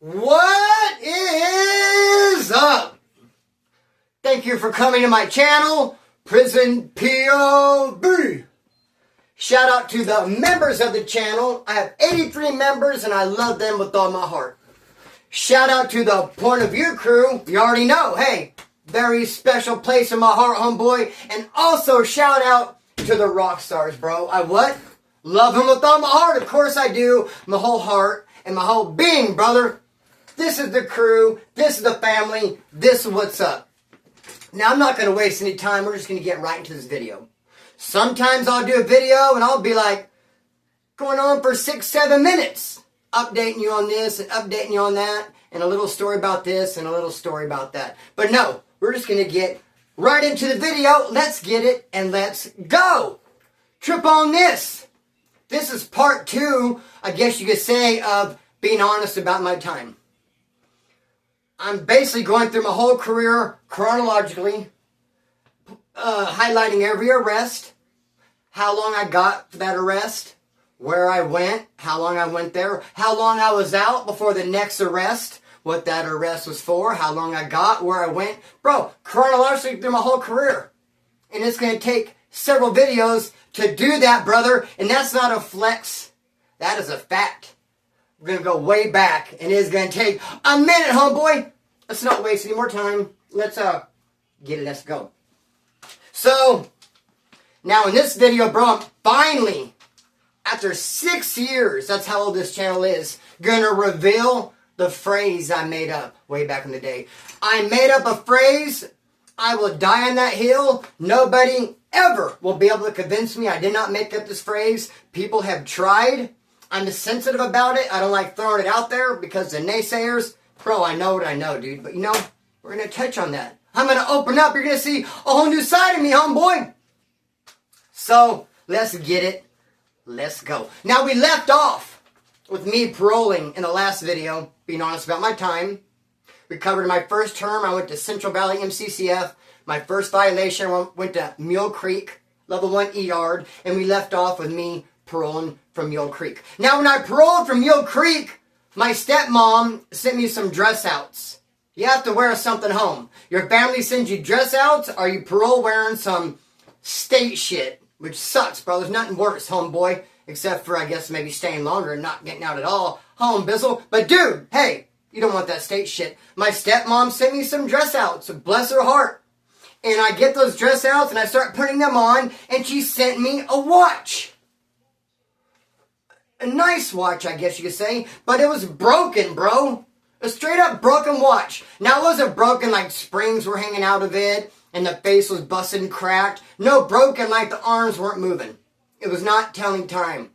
What is up? Thank you for coming to my channel, Prison POV. Shout out to the members of the channel. I have 83 members and I love them with all my heart. Shout out to the Point of View crew. You already know, hey, very special place in my heart, homeboy. And also shout out to the rock stars, bro. I what? Love them with all my heart. Of course I do. My whole heart and my whole being, brother. This is the crew. This is the family. This is what's up. Now, I'm not going to waste any time. We're just going to get right into this video. Sometimes I'll do a video and I'll be like, going on for 6-7 minutes. Updating you on this and updating you on that. And a little story about this and a little story about that. But no, we're just going to get right into the video. Let's get it and let's go. Trip on this. This is part 2, I guess you could say, of being honest about my time. I'm basically going through my whole career chronologically, highlighting every arrest, how long I got for that arrest, where I went, how long I went there, how long I was out before the next arrest, what that arrest was for, how long I got, where I went. Bro, chronologically through my whole career. And it's going to take several videos to do that, brother. And that's not a flex. That is a fact. We're going to go way back. And it's going to take a minute, homeboy. Let's not waste any more time. Let's get it. Let's go. So, now in this video, bro, I'm finally, after 6 years, that's how old this channel is, going to reveal the phrase I made up way back in the day. I made up a phrase. I will die on that hill. Nobody ever will be able to convince me I did not make up this phrase. People have tried. I'm sensitive about it. I don't like throwing it out there because the naysayers, bro, I know what I know, dude. But you know, we're going to touch on that. I'm going to open up. You're going to see a whole new side of me, homeboy. So, let's get it. Let's go. Now, we left off with me paroling in the last video, being honest about my time. We covered my first term. I went to Central Valley MCCF. My first violation went to Mule Creek, level 1 E-Yard. And we left off with me paroling from Mule Creek. Now, when I paroled from Mule Creek, my stepmom sent me some dress outs. You have to wear something home. Your family sends you dress outs, or you parole wearing some state shit, which sucks, bro. There's nothing worse, homeboy, except for, I guess, maybe staying longer and not getting out at all. Home, bizzle. But, dude, hey, you don't want that state shit. My stepmom sent me some dress outs, so bless her heart. And I get those dress outs, and I start putting them on, and she sent me a watch. A nice watch, I guess you could say, but it was broken, bro. A straight up broken watch. Now, it wasn't broken like springs were hanging out of it and the face was busted and cracked. No, broken like the arms weren't moving. It was not telling time.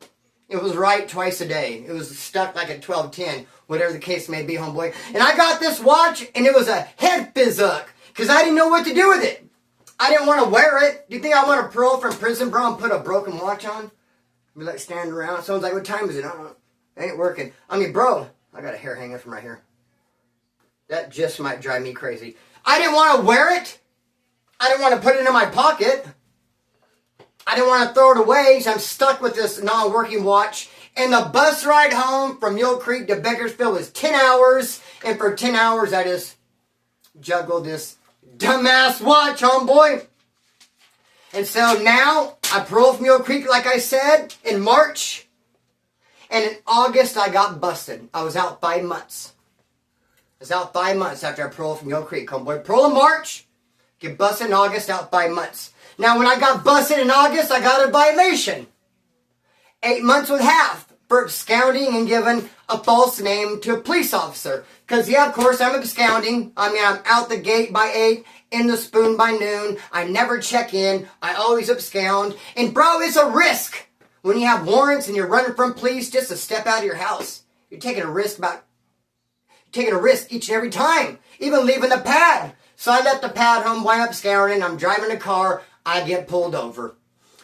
It was right twice a day. It was stuck like at 12:10, whatever the case may be, homeboy. And I got this watch and it was a head fizzuck because I didn't know what to do with it. I didn't want to wear it. Do you think I want to parole from prison, bro, and put a broken watch on? Be like standing around. Someone's like, what time is it? I don't know. It ain't working. I mean, bro, I got a hair hanging from right here. That just might drive me crazy. I didn't want to wear it. I didn't want to put it in my pocket. I didn't want to throw it away, so I'm stuck with this non-working watch. And the bus ride home from Mule Creek to Bakersfield was 10 hours. And for 10 hours, I just juggled this dumbass watch, homeboy. And so now, I paroled from Mule Creek, like I said, in March. And in August, I got busted. I was out 5 months. I was out 5 months after I paroled from Mule Creek, homeboy. Parole in March, get busted in August, out 5 months. Now, when I got busted in August, I got a violation. 8 months with half for absconding and giving a false name to a police officer. Because, yeah, of course, I'm absconding. I mean, I'm out the gate by 8, in the spoon by noon. I never check in. I always abscond. And, bro, it's a risk. When you have warrants and you're running from police just to step out of your house, you're taking a risk each and every time. Even leaving the pad. So I left the pad home while I'm absconding. I'm driving a car. I get pulled over.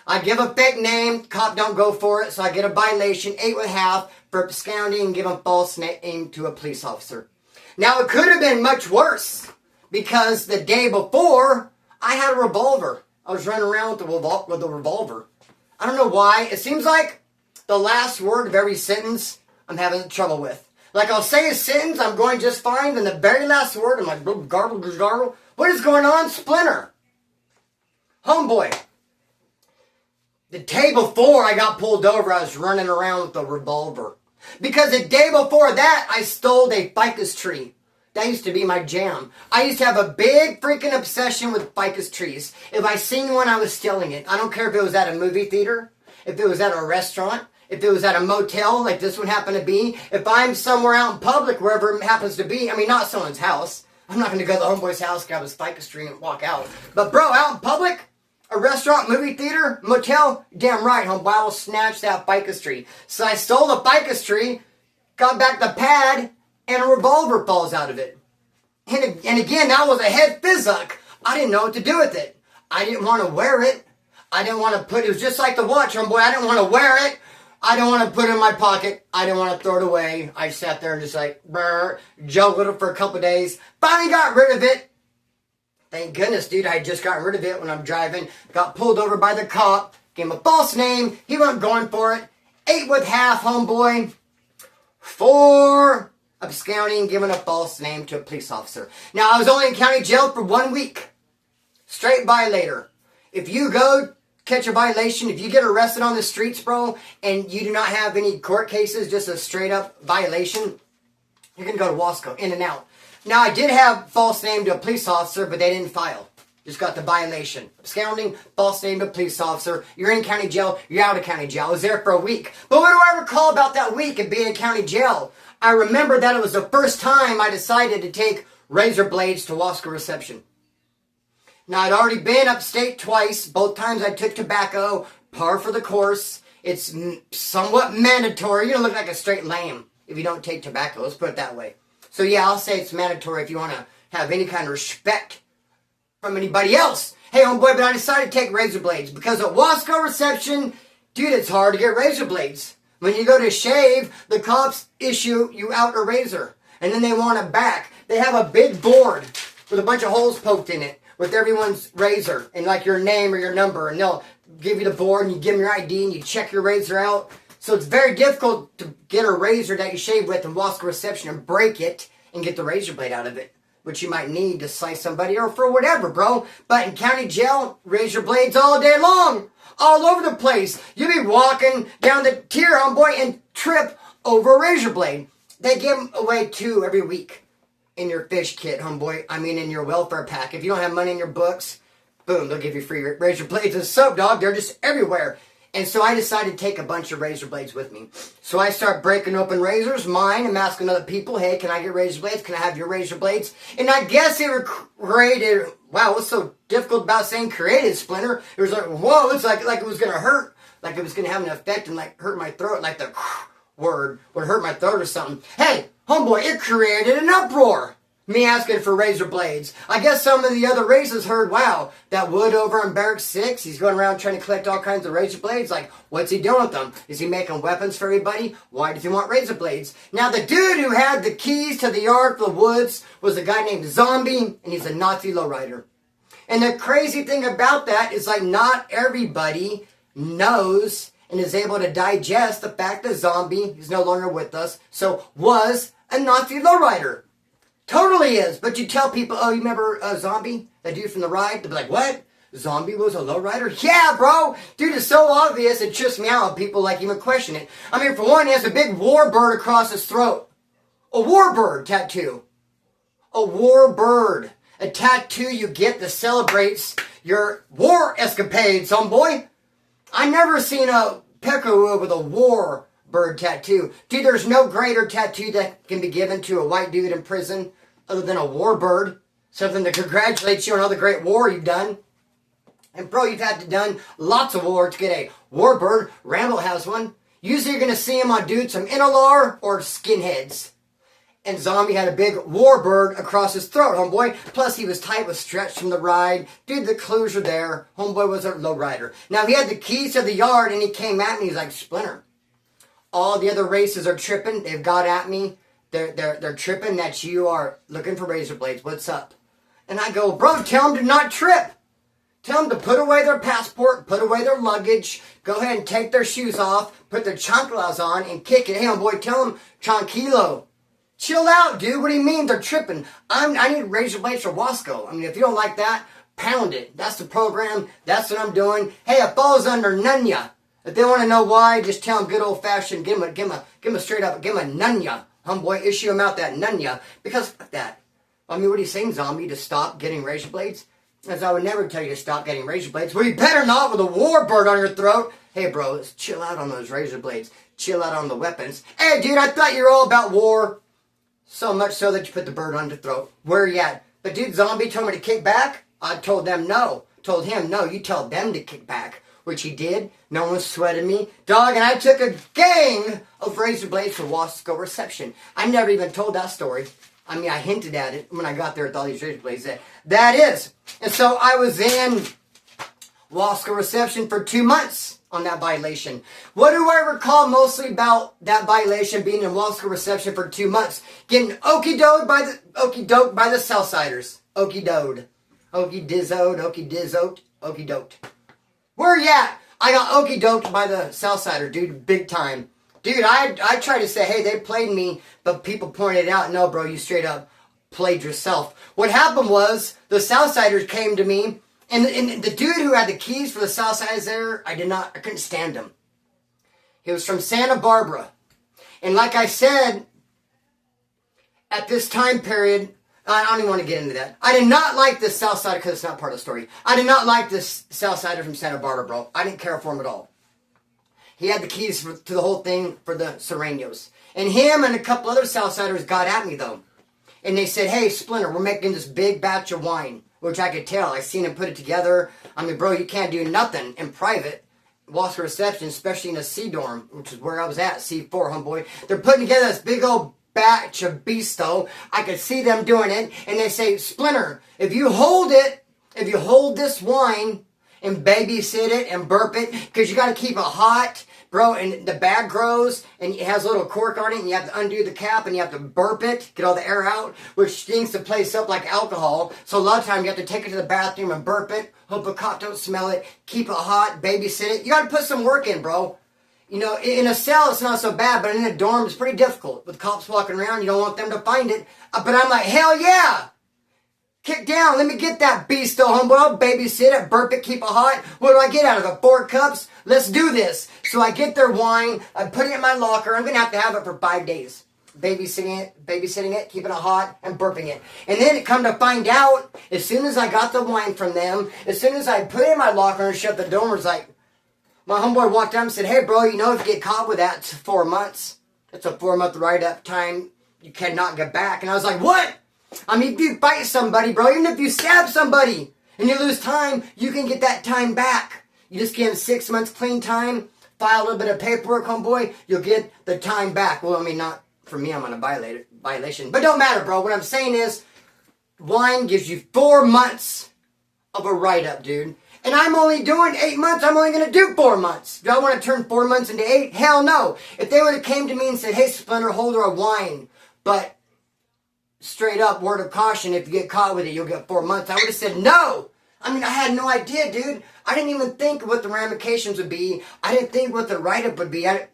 I give a fake name. Cop don't go for it. So I get a violation, 8 with half, for absconding and giving false name to a police officer. Now, it could have been much worse. Because the day before, I had a revolver. I was running around with a revolver. I don't know why. It seems like the last word of every sentence I'm having trouble with. Like, I'll say a sentence, I'm going just fine, then the very last word, I'm like, gargle, gargle. What is going on, Splinter? Homeboy. The day before I got pulled over, I was running around with a revolver. Because the day before that, I stole a ficus tree. That used to be my jam. I used to have a big freaking obsession with ficus trees. If I seen one, I was stealing it. I don't care if it was at a movie theater, if it was at a restaurant, if it was at a motel like this one happened to be. If I'm somewhere out in public, wherever it happens to be, I mean, not someone's house. I'm not going to go to the homeboy's house, grab his ficus tree, and walk out. But bro, out in public, a restaurant, movie theater, motel, damn right, homeboy, I will snatch that ficus tree. So I stole the ficus tree, got back the pad, and a revolver falls out of it. And again, that was a head physic. I didn't know what to do with it. I didn't want to wear it. I didn't want to put it. It was just like the watch, homeboy. I didn't want to wear it. I didn't want to put it in my pocket. I didn't want to throw it away. I sat there and just like, juggled it for a couple days. Finally got rid of it. Thank goodness, dude. I had just gotten rid of it when I'm driving. Got pulled over by the cop. Gave him a false name. He wasn't going for it. 8 with half, homeboy. 4... absconding, giving a false name to a police officer. Now, I was only in county jail for 1 week. Straight violator. If you go catch a violation, if you get arrested on the streets, bro, and you do not have any court cases, just a straight up violation, you're going to go to Wasco, in and out. Now, I did have false name to a police officer, but they didn't file. Just got the violation. Absconding, false name to a police officer. You're in county jail, you're out of county jail. I was there for a week. But what do I recall about that week of being in county jail? I remember that it was the first time I decided to take razor blades to Wasco reception. Now, I'd already been upstate twice. Both times I took tobacco, par for the course. It's somewhat mandatory. You don't look like a straight lamb if you don't take tobacco. Let's put it that way. So yeah, I'll say it's mandatory if you want to have any kind of respect from anybody else. Hey, homeboy, but I decided to take razor blades because at Wasco reception, dude, it's hard to get razor blades. When you go to shave, the cops issue you out a razor. And then they want it back. They have a big board with a bunch of holes poked in it with everyone's razor and like your name or your number. And they'll give you the board and you give them your ID and you check your razor out. So it's very difficult to get a razor that you shave with in Wasco reception and break it and get the razor blade out of it, which you might need to slice somebody or for whatever, bro. But in county jail, razor blades all day long. All over the place. You be walking down the tier, homeboy, and trip over a razor blade. They give away 2 every week in your fish kit, homeboy. I mean, in your welfare pack. If you don't have money in your books, boom, they'll give you free razor blades and soap, dog. They're just everywhere. And so I decided to take a bunch of razor blades with me. So I start breaking open razors, mine. I'm asking other people, hey, can I get razor blades? Can I have your razor blades? And I guess they were created. Wow, what's so difficult about saying created, Splinter? It was like, whoa, it's like it was going to hurt. Like it was going to have an effect and like hurt my throat. Like the word would hurt my throat or something. Hey, homeboy, it created an uproar. Me asking for razor blades. I guess some of the other races heard, wow, that Wood over on Barracks 6, he's going around trying to collect all kinds of razor blades. Like, what's he doing with them? Is he making weapons for everybody? Why does he want razor blades? Now, the dude who had the keys to the yard for the woods was a guy named Zombie, and he's a Nazi lowrider. And the crazy thing about that is, like, not everybody knows and is able to digest the fact that Zombie is no longer with us, so was a Nazi lowrider. Totally is. But you tell people, oh, you remember Zombie? That dude from the ride? They'll be like, what? Zombie was a lowrider? Yeah, bro. Dude, it's so obvious it trips me out when people like even question it. I mean, for one, he has a big warbird across his throat. A warbird tattoo. A warbird. A tattoo you get that celebrates your war escapades, homeboy. I never seen a Peckerwood with a warbird tattoo. Dude, there's no greater tattoo that can be given to a white dude in prison other than a warbird. Something to congratulate you on all the great war you've done. And bro, you've had to done lots of war to get a warbird. Rambo has one. Usually you're going to see him on dudes from NLR or skinheads. And Zombie had a big warbird across his throat, homeboy. Plus, he was tight with stretch from the ride. Dude, the clues are there. Homeboy was a lowrider. Now, he had the keys to the yard, and he came at me. He's like, Splinter, all the other races are tripping. They've got at me. They're tripping that you are looking for razor blades. What's up? And I go, bro, tell them to not trip. Tell them to put away their passport, put away their luggage, go ahead and take their shoes off, put their chanclas on, and kick it. Hey, homeboy, tell them tranquilo. Chill out, dude. What do you mean they're tripping? I need razor blades for Wasco. I mean, if you don't like that, pound it. That's the program. That's what I'm doing. Hey, it falls under Nunya. If they want to know why, just tell them good old fashioned. Give them a straight up. Give them a Nunya. Homeboy, issue them out that Nunya. Because fuck that. I mean, what are you saying, zombie? To stop getting razor blades? As I would never tell you to stop getting razor blades. Well, you better not with a warbird on your throat. Hey, bro, let's chill out on those razor blades. Chill out on the weapons. Hey, dude, I thought you were all about war. So much so that you put the bird on your throat. Where are you at? But dude, zombie told me to kick back. I told them no. Told him no. You tell them to kick back. Which he did. No one sweated me. Dog, and I took a gang of razor blades for Wasco reception. I never even told that story. I mean, I hinted at it when I got there with all these razor blades. That is. And so I was in Wasco reception for 2 months on that violation. What do I recall mostly about that violation being in Wasco reception for 2 months? Getting okey-doke by the Southsiders. Okey-doed. Okey-dizzoed, okey-dizzoed, okey-doked. Where you at? I got okey-doked by the Southsider, dude, big time. Dude, I tried to say, hey, they played me, but people pointed out, no, bro, you straight up played yourself. What happened was, the Southsiders came to me, and the dude who had the keys for the Southsiders there, I couldn't stand him. He was from Santa Barbara. And like I said, at this time period, I don't even want to get into that. I did not like this Southsider, because it's not part of the story. I did not like this Southsider from Santa Barbara, bro. I didn't care for him at all. He had the keys to the whole thing for the Serenos. And him and a couple other Southsiders got at me, though. And they said, hey, Splinter, we're making this big batch of wine. Which I could tell. I seen him put it together. I mean, bro, you can't do nothing in private. Wasco reception, especially in a C dorm, which is where I was at, C4, homeboy. They're putting together this big old batch of beasto. I could see them doing it. And they say, Splinter, if you hold this wine and babysit it and burp it, because you got to keep it hot, bro, and the bag grows, and it has a little cork on it, and you have to undo the cap, and you have to burp it, get all the air out, which stinks the place up like alcohol. So a lot of times you have to take it to the bathroom and burp it, hope a cop don't smell it, keep it hot, babysit it. You got to put some work in, bro. You know, in a cell it's not so bad, but in a dorm it's pretty difficult. With cops walking around, you don't want them to find it. But I'm like, hell yeah! Kick down, let me get that beast though, homeboy. I'll babysit it, burp it, keep it hot. What do I get out of it? 4 cups? Let's do this. So I get their wine, I put it in my locker. I'm going to have it for 5 days. Babysitting it, keeping it hot, and burping it. And then it come to find out, as soon as I got the wine from them, as soon as I put it in my locker and shut the door, was like, my homeboy walked up and said, hey bro, you know if you get caught with that, it's 4 months. It's a 4-month write-up time. You cannot get back. And I was like, what? I mean, if you fight somebody, bro, even if you stab somebody and you lose time, you can get that time back. You just give them 6 months clean time, file a little bit of paperwork, homeboy, you'll get the time back. Well, I mean, not for me, I'm on a violation. But don't matter, bro. What I'm saying is, wine gives you 4 months of a write-up, dude. And I'm only doing 8 months. I'm only going to do 4 months. Do I want to turn 4 months into 8? Hell no. If they would have came to me and said, hey, Splinter, holder of wine, but straight up, word of caution, if you get caught with it, you'll get 4 months. I would have said no. I mean, I had no idea, dude. I didn't even think what the ramifications would be. I didn't think what the write-up would be. I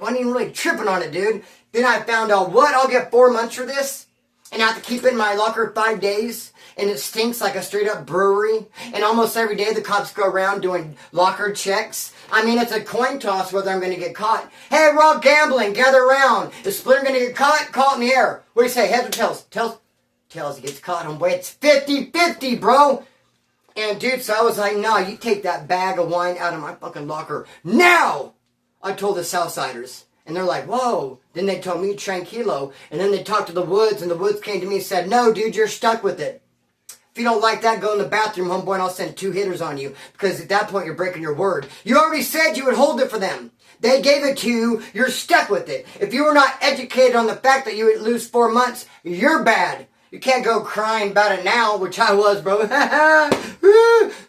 wasn't even really tripping on it, dude. Then I found out, what? I'll get 4 months for this? And I have to keep it in my locker 5 days? And it stinks like a straight-up brewery? And almost every day the cops go around doing locker checks? I mean, it's a coin toss whether I'm going to get caught. Hey, we're all gambling. Gather around. Is Splinter going to get caught? Call it in the air. What do you say? Heads or tails? Tails. Tails. He gets caught. Homeboy, it's 50-50, bro. And, dude, so I was like, no, you take that bag of wine out of my fucking locker now. I told the Southsiders. And they're like, whoa. Then they told me tranquilo. And then they talked to the Woods, and the Woods came to me and said, no, dude, you're stuck with it. If you don't like that, go in the bathroom, homeboy, and I'll send 2 hitters on you. Because at that point, you're breaking your word. You already said you would hold it for them. They gave it to you. You're stuck with it. If you were not educated on the fact that you would lose 4 months, you're bad. You can't go crying about it now, which I was, bro.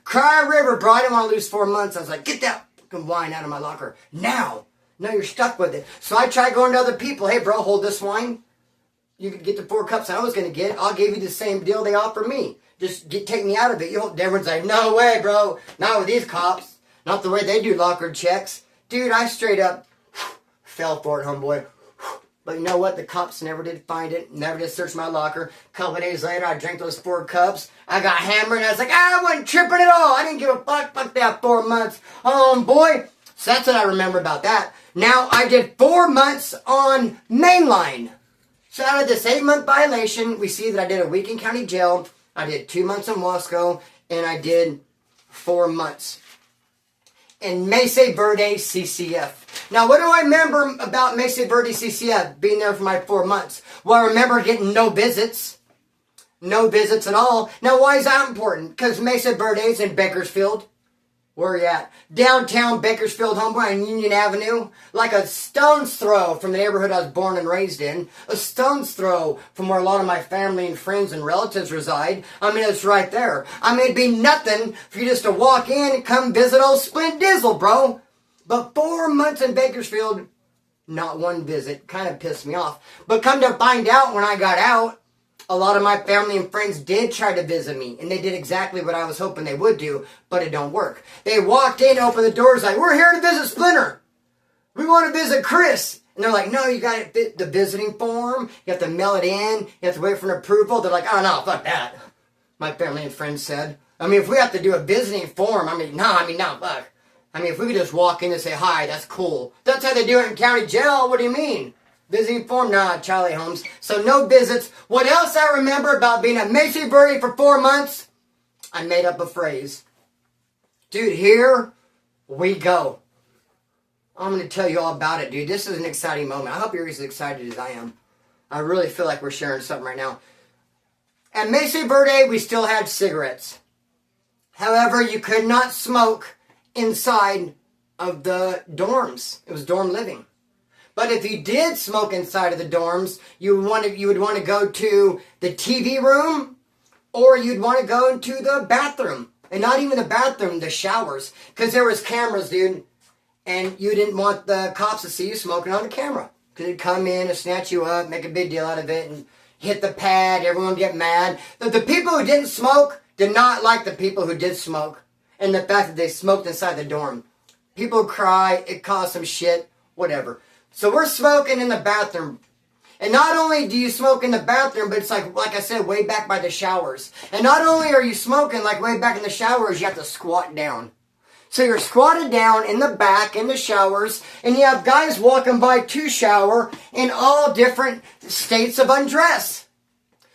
Cry river, bro. I didn't want to lose 4 months. I was like, get that fucking wine out of my locker. Now. No, you're stuck with it. So I tried going to other people. Hey, bro, hold this wine. You could get the 4 cups I was going to get. I'll give you the same deal they offer me. Just take me out of it. Everyone's like, no way, bro. Not with these cops. Not the way they do locker checks. Dude, I straight up fell for it, homeboy. But you know what? The cops never did find it. Never did search my locker. A couple of days later, I drank those 4 cups. I got hammered, and I was like, I wasn't tripping at all. I didn't give a fuck. Fuck that 4 months. Boy. So that's what I remember about that. Now, I did 4 months on Mainline. So out of this 8-month violation, we see that I did a week in county jail. I did 2 months in Wasco, and I did 4 months in Mesa Verde CCF. Now, what do I remember about Mesa Verde CCF, being there for my 4 months? Well, I remember getting no visits. No visits at all. Now, why is that important? Because Mesa Verde is in Bakersfield. Where are you at? Downtown Bakersfield, homeboy, on Union Avenue. Like a stone's throw from the neighborhood I was born and raised in. A stone's throw from where a lot of my family and friends and relatives reside. I mean, it's right there. I mean, it'd be nothing for you just to walk in and come visit old Splint Dizzle, bro. But 4 months in Bakersfield, not one visit. Kind of pissed me off. But come to find out, when I got out, a lot of my family and friends did try to visit me, and they did exactly what I was hoping they would do, but it don't work. They walked in, opened the doors like, we're here to visit Splinter. We want to visit Chris. And they're like, no, you got the visiting form. You have to mail it in. You have to wait for an approval. They're like, oh, no, fuck that. My family and friends said. I mean, if we have to do a visiting form, no, fuck. I mean, if we could just walk in and say, hi, that's cool. That's how they do it in county jail. What do you mean? Visiting form? Nah, Charlie Holmes. So no visits. What else I remember about being at Mesa Verde for 4 months? I made up a phrase. Dude, here we go. I'm going to tell you all about it, dude. This is an exciting moment. I hope you're as excited as I am. I really feel like we're sharing something right now. At Mesa Verde, we still had cigarettes. However, you could not smoke inside of the dorms. It was dorm living. But if you did smoke inside of the dorms, you would want to go to the TV room, or you'd want to go into the bathroom. And not even the bathroom, the showers. Because there was cameras, dude. And you didn't want the cops to see you smoking on the camera. Because they'd come in and snatch you up, make a big deal out of it, and hit the pad, everyone would get mad. The people who didn't smoke did not like the people who did smoke. And the fact that they smoked inside the dorm. People cry, it caused some shit, whatever. So we're smoking in the bathroom. And not only do you smoke in the bathroom, but it's like I said, way back by the showers. And not only are you smoking like way back in the showers, you have to squat down. So you're squatted down in the back in the showers, and you have guys walking by to shower in all different states of undress.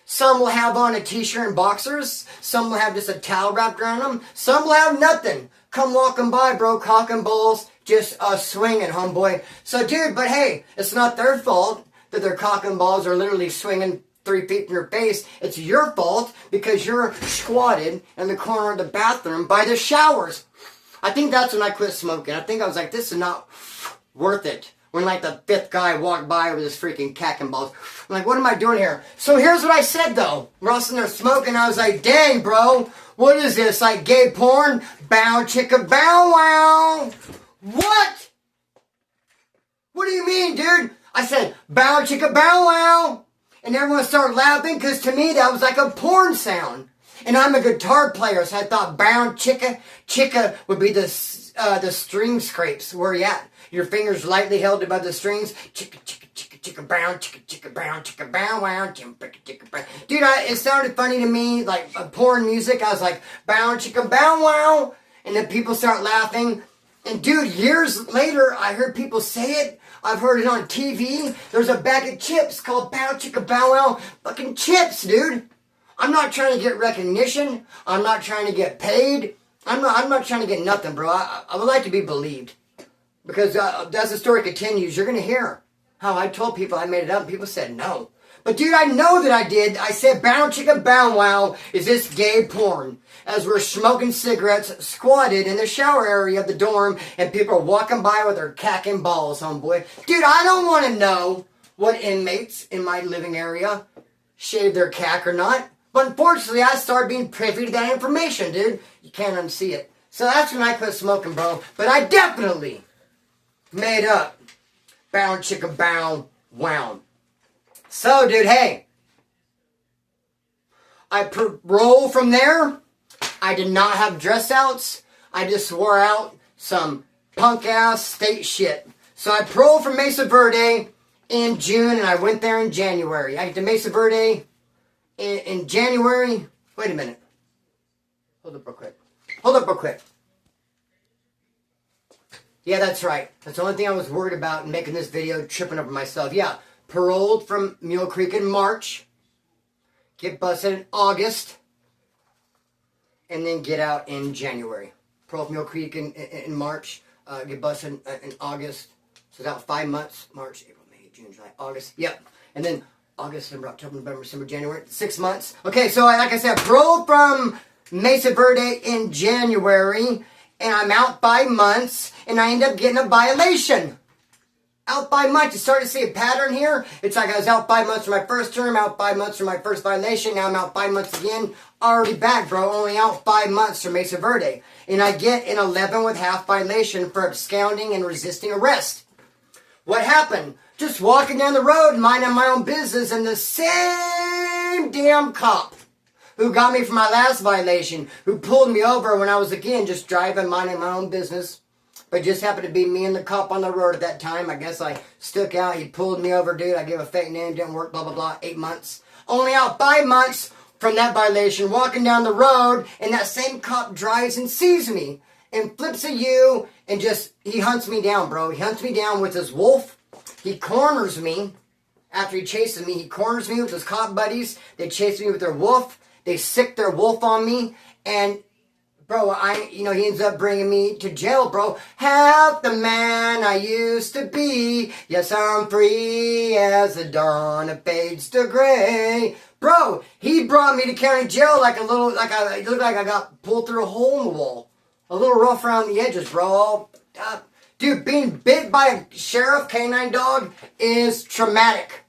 Some will have on a t-shirt and boxers. Some will have just a towel wrapped around them. Some will have nothing. Come walking by, bro, cock and balls, just swinging, homeboy. So, dude, but hey, it's not their fault that their cock and balls are literally swinging 3 feet from your face. It's your fault because you're squatted in the corner of the bathroom by the showers. I think that's when I quit smoking. I think I was like, this is not worth it. When like the 5th guy walked by with his freaking cack and balls. I'm like, what am I doing here? So here's what I said though. We're all sitting there smoking. I was like, dang, bro. What is this? Like gay porn? Bow chicka bow wow. What? What do you mean, dude? I said, bow chicka bow wow. And everyone started laughing because to me that was like a porn sound. And I'm a guitar player, so I thought bow chicka. Chicka would be the string scrapes. Where you at? Your fingers lightly held above the strings. Chicka, chicka, chicka, chicka, brown, chicka, brown, chicka, bow, wow, chicka, chicka, brown. Dude, it sounded funny to me, like porn music. I was like, bow, chicka, bow, wow. And then people start laughing. And dude, years later, I heard people say it. I've heard it on TV. There's a bag of chips called bow, chicka, bow, wow. Fucking chips, dude. I'm not trying to get recognition. I'm not trying to get paid. I'm not trying to get nothing, bro. I would like to be believed. Because as the story continues, you're going to hear how I told people I made it up and people said no. But dude, I know that I did. I said bow chicka bow wow is this gay porn. As we're smoking cigarettes, squatted in the shower area of the dorm, and people are walking by with their cack and balls, homeboy. Dude, I don't want to know what inmates in my living area shave their cack or not. But unfortunately, I started being privy to that information, dude. You can't unsee it. So that's when I quit smoking, bro. But I definitely made up bow chicka bow wow. So, dude, hey. I roll from there. I did not have dress outs. I just wore out some punk ass state shit. So I paroled from Mesa Verde in June, and I went there in January. I get to Mesa Verde in January. Wait a minute. Hold up real quick. Yeah, that's right. That's the only thing I was worried about in making this video, tripping over myself. Yeah, paroled from Mule Creek in March. Get busted in August. And then get out in January. Paroled from Mule Creek in March. Get busted in August. So it's out 5 months. March, April, May, June, July, August. Yep. And then August, September, October, November, December, January. 6 months. Okay, so like I said, paroled from Mesa Verde in January. And I'm out by months, and I end up getting a violation. Out by months. You start to see a pattern here. It's like I was out 5 months for my first term, out 5 months for my first violation. Now I'm out 5 months again. Already back, bro. Only out 5 months for Mesa Verde. And I get an 11 with half violation for absconding and resisting arrest. What happened? Just walking down the road, minding my own business, and the same damn cop who got me for my last violation, who pulled me over when I was, again, just driving, minding my own business. But just happened to be me and the cop on the road at that time. I guess I stuck out. He pulled me over, dude. I gave a fake name. Didn't work, blah, blah, blah. 8 months. Only out 5 months from that violation. Walking down the road, and that same cop drives and sees me. And flips a U, and just, he hunts me down, bro. He hunts me down with his wolf. He corners me. After he chases me, he corners me with his cop buddies. They chase me with their wolf. They sick their wolf on me, and bro, he ends up bringing me to jail, bro. Half the man I used to be. Yes, I'm free as the dawn it fades to gray. Bro, he brought me to county jail it looked like I got pulled through a hole in the wall. A little rough around the edges, bro. Dude, being bit by a sheriff canine dog is traumatic.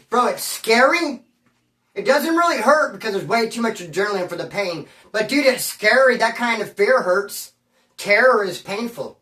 Bro, it's scary. It doesn't really hurt because there's way too much adrenaline for the pain. But dude, it's scary. That kind of fear hurts. Terror is painful.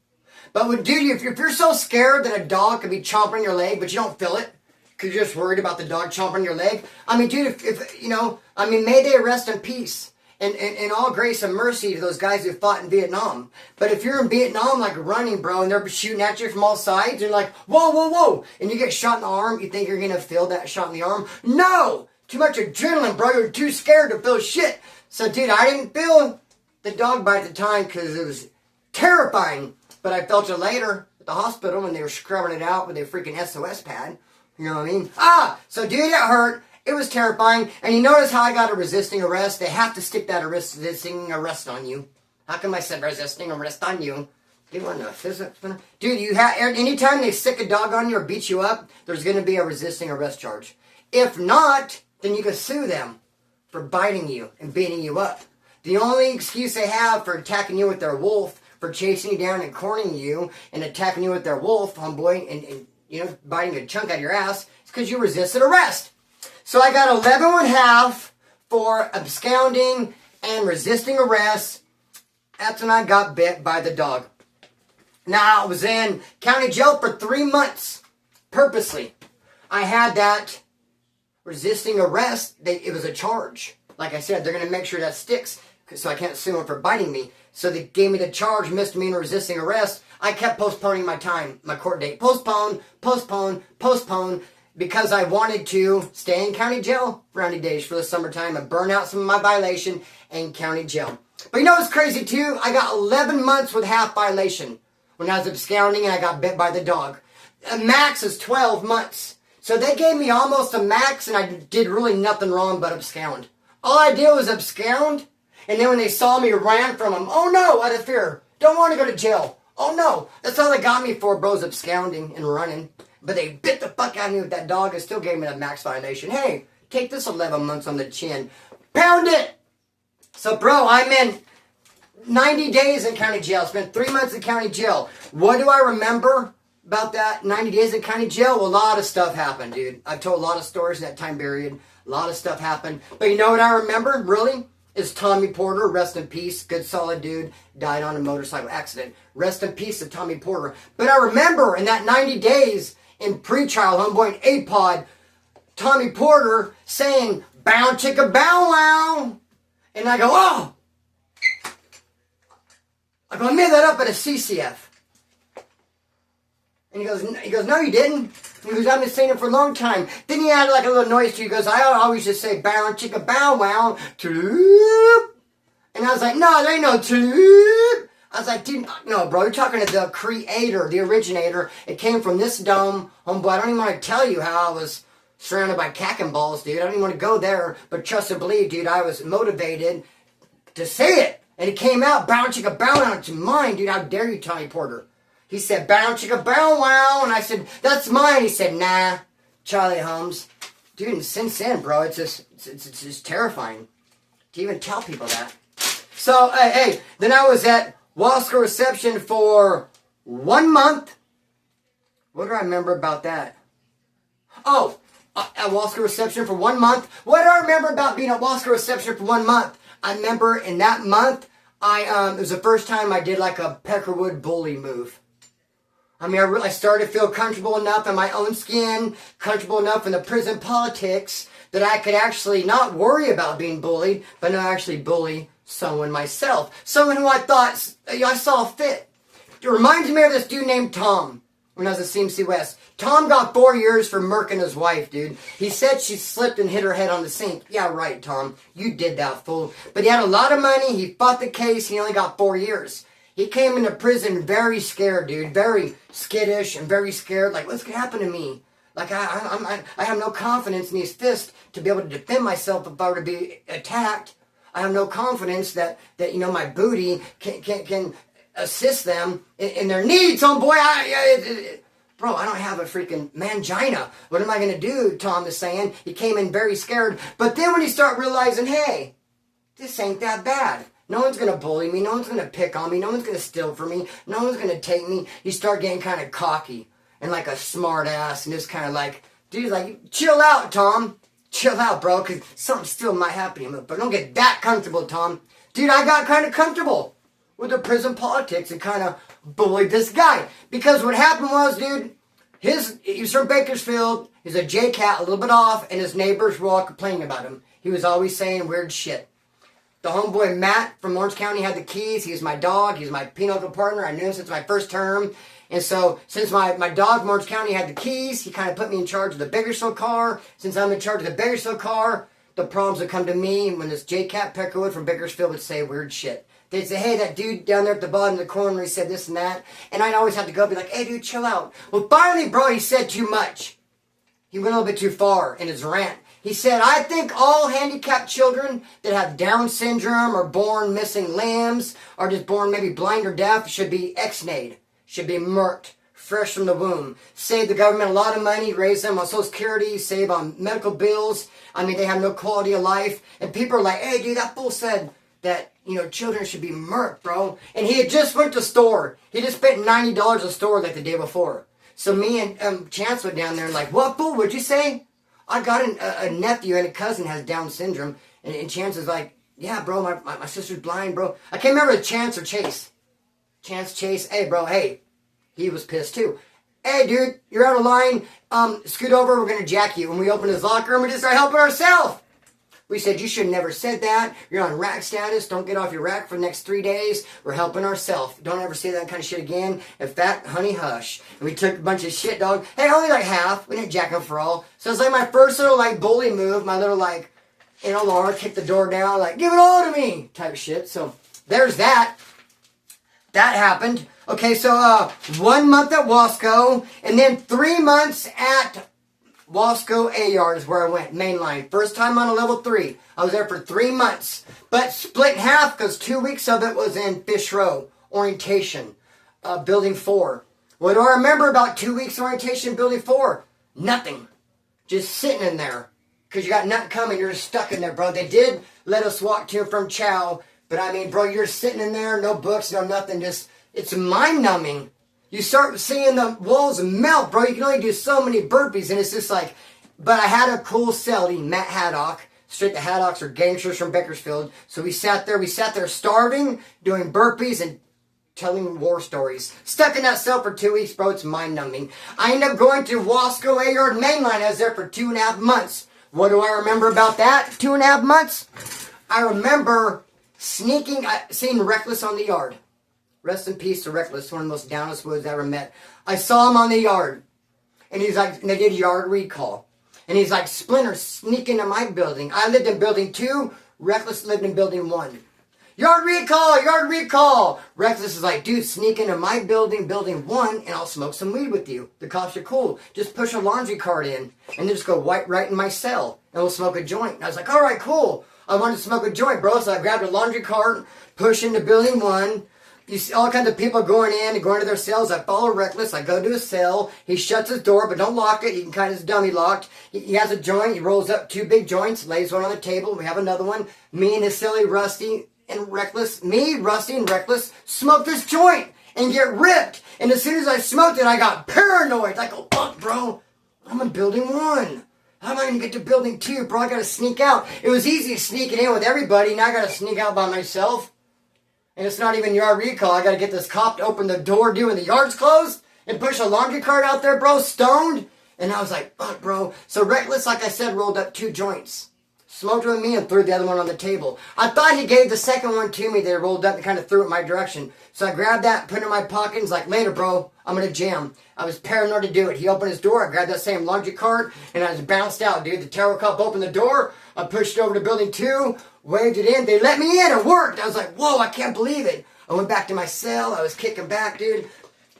But dude, if you're so scared that a dog could be chomping your leg, but you don't feel it, because you're just worried about the dog chomping your leg. I mean, dude, may they rest in peace. And all grace and mercy to those guys who fought in Vietnam. But if you're in Vietnam, like running, bro, and they're shooting at you from all sides, you're like, whoa, whoa, whoa. And you get shot in the arm, you think you're going to feel that shot in the arm? No! Too much adrenaline, bro. You're too scared to feel shit. So, dude, I didn't feel the dog bite at the time because it was terrifying. But I felt it later at the hospital when they were scrubbing it out with a freaking SOS pad. You know what I mean? So, dude, it hurt. It was terrifying. And you notice how I got a resisting arrest? They have to stick that resisting arrest on you. How come I said resisting arrest on you? Do you want to physics? Dude, anytime they stick a dog on you or beat you up, there's going to be a resisting arrest charge. If not, then you can sue them for biting you and beating you up. The only excuse they have for attacking you with their wolf, for chasing you down and cornering you and attacking you with their wolf, homeboy, and biting a chunk out of your ass, is because you resisted arrest. So I got 11.5 for absconding and resisting arrest. That's when I got bit by the dog. Now, I was in county jail for 3 months, purposely. I had that resisting arrest. It was a charge. Like I said, they're going to make sure that sticks, so I can't sue them for biting me. So they gave me the charge, misdemeanor resisting arrest. I kept postponing my time, my court date. Postpone, because I wanted to stay in county jail for 90 days for the summertime and burn out some of my violation in county jail. But you know what's crazy too? I got 11 months with half violation when I was absconding and I got bit by the dog. A max is 12 months. So they gave me almost a max and I did really nothing wrong but abscond. All I did was abscond, and then when they saw me, ran from them. Oh no, out of fear. Don't want to go to jail. Oh no. That's all they got me for, bros, absconding and running. But they bit the fuck out of me with that dog and still gave me the max violation. Hey, take this 11 months on the chin. Pound it! So, bro, I'm in 90 days in county jail. Spent 3 months in county jail. What do I remember about that 90 days in county jail? Well, a lot of stuff happened, dude. I've told a lot of stories in that time period. A lot of stuff happened. But you know what I remember, really? Is Tommy Porter, rest in peace, good solid dude, died on a motorcycle accident. Rest in peace to Tommy Porter. But I remember in that 90 days in pre-trial, homeboy in APOD, Tommy Porter saying, bow chicka bow wow. And I go, oh! I made that up at a CCF. And he goes, no, you didn't. He goes, I've been saying it for a long time. Then he added like a little noise to you. He goes, I always just say bow, chicka, bow, wow, toop. And I was like, no, there ain't no toop. I was like, dude, no, bro, you're talking to the creator, the originator. It came from this dome. Homeboy, I don't even want to tell you how I was surrounded by cack and balls, dude. I don't even want to go there. But trust and believe, dude, I was motivated to say it. And it came out, bow, chicka, bow, wow, to mine, dude. How dare you, Tommy Porter? He said, bow, chicka, bow, wow. And I said, that's mine. He said, nah, Charlie Holmes. Dude, and since then, bro, it's just terrifying to even tell people that. So, hey, then I was at Wasco reception for 1 month. What do I remember about that? Oh, at Wasco reception for 1 month. What do I remember about being at Wasco reception for 1 month? I remember in that month, it was the first time I did like a Peckerwood bully move. I mean, I started to feel comfortable enough in my own skin, comfortable enough in the prison politics that I could actually not worry about being bullied, but not actually bully someone myself. Someone who I thought, I saw fit. It reminds me of this dude named Tom when I was at CMC West. Tom got 4 years for murking his wife, dude. He said she slipped and hit her head on the sink. Yeah, right, Tom. You did that, fool. But he had a lot of money. He fought the case. He only got 4 years. He came into prison very scared, dude. Very skittish and very scared. Like, what's going to happen to me? Like, I have no confidence in these fists to be able to defend myself if I were to be attacked. I have no confidence that you know, my booty can assist them in their needs, homeboy. Bro, I don't have a freaking mangina. What am I going to do, Tom is saying. He came in very scared. But then when you start realizing, hey, this ain't that bad. No one's going to bully me. No one's going to pick on me. No one's going to steal from me. No one's going to take me. You start getting kind of cocky and like a smart ass and just kind of like, dude, like, chill out, Tom. Chill out, bro, because something still might happen to you. But don't get that comfortable, Tom. Dude, I got kind of comfortable with the prison politics and kind of bullied this guy. Because what happened was, dude, he was from Bakersfield. He's a J-Cat, a little bit off, and his neighbors were all complaining about him. He was always saying weird shit. The homeboy Matt from Orange County had the keys. He was my dog. He was my pinochle partner. I knew him since my first term. And so, since my dog from Orange County had the keys, he kind of put me in charge of the Bakersfield car. Since I'm in charge of the Bakersfield car, the problems would come to me when this J-Cat Peckerwood from Bakersfield would say weird shit. They'd say, hey, that dude down there at the bottom of the corner, he said this and that. And I'd always have to go and be like, hey, dude, chill out. Well, finally, bro, he said too much. He went a little bit too far in his rant. He said, I think all handicapped children that have Down syndrome or born missing limbs or just born maybe blind or deaf should be ex-nayed, should be murked, fresh from the womb. Save the government a lot of money, raise them on Social Security, save on medical bills. I mean, they have no quality of life. And people are like, hey, dude, that fool said that, you know, children should be murked, bro. And he had just went to store. He just spent $90 a store like the day before. So me and Chance went down there and like, what, fool, what'd you say? I got a nephew and a cousin has Down syndrome. And Chance is like, yeah, bro, my sister's blind, bro. I can't remember if Chance or Chase. Chase, hey, bro, hey. He was pissed too. Hey, dude, you're out of line. Scoot over, we're going to jack you. When we opened his locker room, we just started helping ourselves. We said, you should have never said that. You're on rack status. Don't get off your rack for the next 3 days. We're helping ourselves. Don't ever say that kind of shit again. In fact, honey, hush. And we took a bunch of shit, dog. Hey, only like half. We didn't jack him for all. So it's like my first little like bully move. My little like, you know, Laura kicked the door down. Like, give it all to me type shit. So there's that. That happened. Okay, so 1 month at Wasco. And then 3 months at Wasco A-Yard is where I went, Mainline. First time on a level 3. I was there for 3 months. But split in half because 2 weeks of it was in Fish Row. Orientation. Building 4. What do I remember about 2 weeks orientation Building 4? Nothing. Just sitting in there. Because you got nothing coming. You're just stuck in there, bro. They did let us walk to and from chow. But I mean, bro, you're sitting in there. No books, no nothing. Just, it's mind-numbing. You start seeing the walls melt, bro. You can only do so many burpees, and it's just like, but I had a cool cellie, Matt Haddock. Straight to Haddocks are gangsters from Bakersfield. So we sat there starving, doing burpees, and telling war stories. Stuck in that cell for 2 weeks, bro. It's mind-numbing. I ended up going to Wasco A-Yard Mainline. I was there for 2.5 months. What do I remember about that 2.5 months? I remember seeing Reckless on the yard. Rest in peace to Reckless, one of the most downest woods I ever met. I saw him on the yard. And he's like, and they did yard recall. And he's like, Splinter, sneak into my building. I lived in building 2. Reckless lived in building 1. Yard recall, yard recall. Reckless is like, dude, sneak into my building, building 1, and I'll smoke some weed with you. The cops are cool. Just push a laundry cart in, and then just go right in my cell, and we'll smoke a joint. And I was like, all right, cool. I wanted to smoke a joint, bro, so I grabbed a laundry cart, pushed into building 1. You see all kinds of people going to their cells. I follow Reckless. I go to his cell. He shuts his door, but don't lock it. He can kind of dummy locked. He has a joint. He rolls up 2 big joints, lays one on the table. We have another one. Me and his silly Rusty and Reckless, Rusty and Reckless, smoke this joint and get ripped. And as soon as I smoked it, I got paranoid. I go, fuck, bro, I'm in building 1. How am I going to get to building 2, bro? I got to sneak out. It was easy sneaking in with everybody. Now I got to sneak out by myself. And it's not even yard recall. I got to get this cop to open the door, when the yard's closed, and push a laundry cart out there, bro, stoned. And I was like, fuck, bro. So Reckless, like I said, rolled up 2 joints. Smoked with me and threw the other one on the table. I thought he gave the second one to me. They rolled up and kind of threw it in my direction. So I grabbed that, put it in my pocket, and was like, later, bro, I'm going to jam. I was paranoid to do it. He opened his door. I grabbed that same laundry cart, and I just bounced out, dude. The terror cop opened the door. I pushed it over to building 2, waved it in. They let me in. It worked. I was like, whoa, I can't believe it. I went back to my cell. I was kicking back, dude.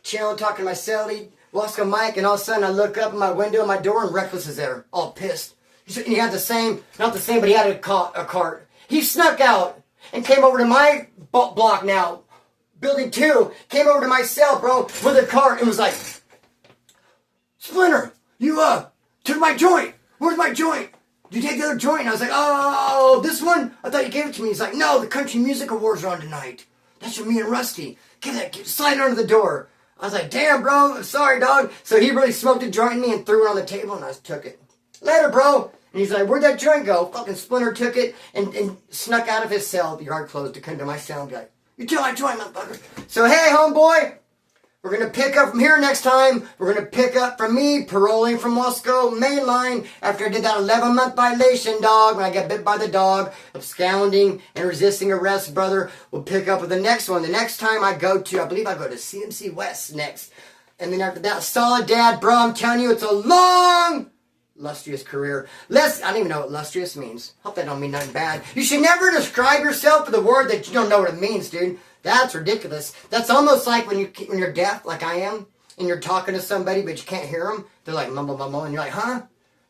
Chilling, talking to my cellie, Wasco Mike, and all of a sudden I look up in my window in my door, and Reckless is there, all pissed. He had the same, not the same, but he had a cart. He snuck out and came over to my block now, building 2, came over to my cell, bro, with a cart and was like, Splinter, you took my joint. Where's my joint? Did you take the other joint? And I was like, oh, this one? I thought you gave it to me. He's like, no, the Country Music Awards are on tonight. That's for me and Rusty. Slide under the door. I was like, damn, bro, I'm sorry, dog. So he really smoked a joint in me and threw it on the table, and I took it. Later, bro. And he's like, where'd that joint go? Fucking Splinter took it and snuck out of his cell. The yard closed to come to my cell and be like, you took my joint, motherfucker. So, hey, homeboy, we're going to pick up from here next time. We're going to pick up from me, paroling from Wasco, Mainline, after I did that 11-month violation, dog, when I got bit by the dog, absconding and resisting arrest, brother. We'll pick up with the next one. The next time I believe I go to CMC West next. And then after that, solid dad, bro, I'm telling you, it's a long, illustrious career. I don't even know what illustrious means. Hope that don't mean nothing bad. You should never describe yourself with a word that you don't know what it means, dude. That's ridiculous. That's almost like when you're deaf, like I am, and you're talking to somebody but you can't hear them. They're like mumble mumble, and you're like, huh?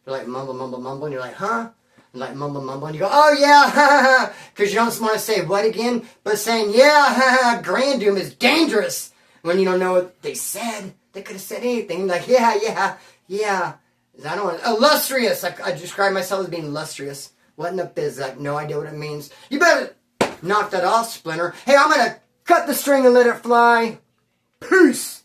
They're like mumble mumble mumble, and you're like, huh? And like mumble mumble, and you go, oh yeah, ha ha, because you don't want to say what again, but saying yeah, ha ha, grandum is dangerous when you don't know what they said. They could have said anything like yeah. I don't want to, illustrious. I describe myself as being illustrious. What in the biz? I have no idea what it means. You better knock that off, Splinter. Hey, I'm going to cut the string and let it fly. Peace.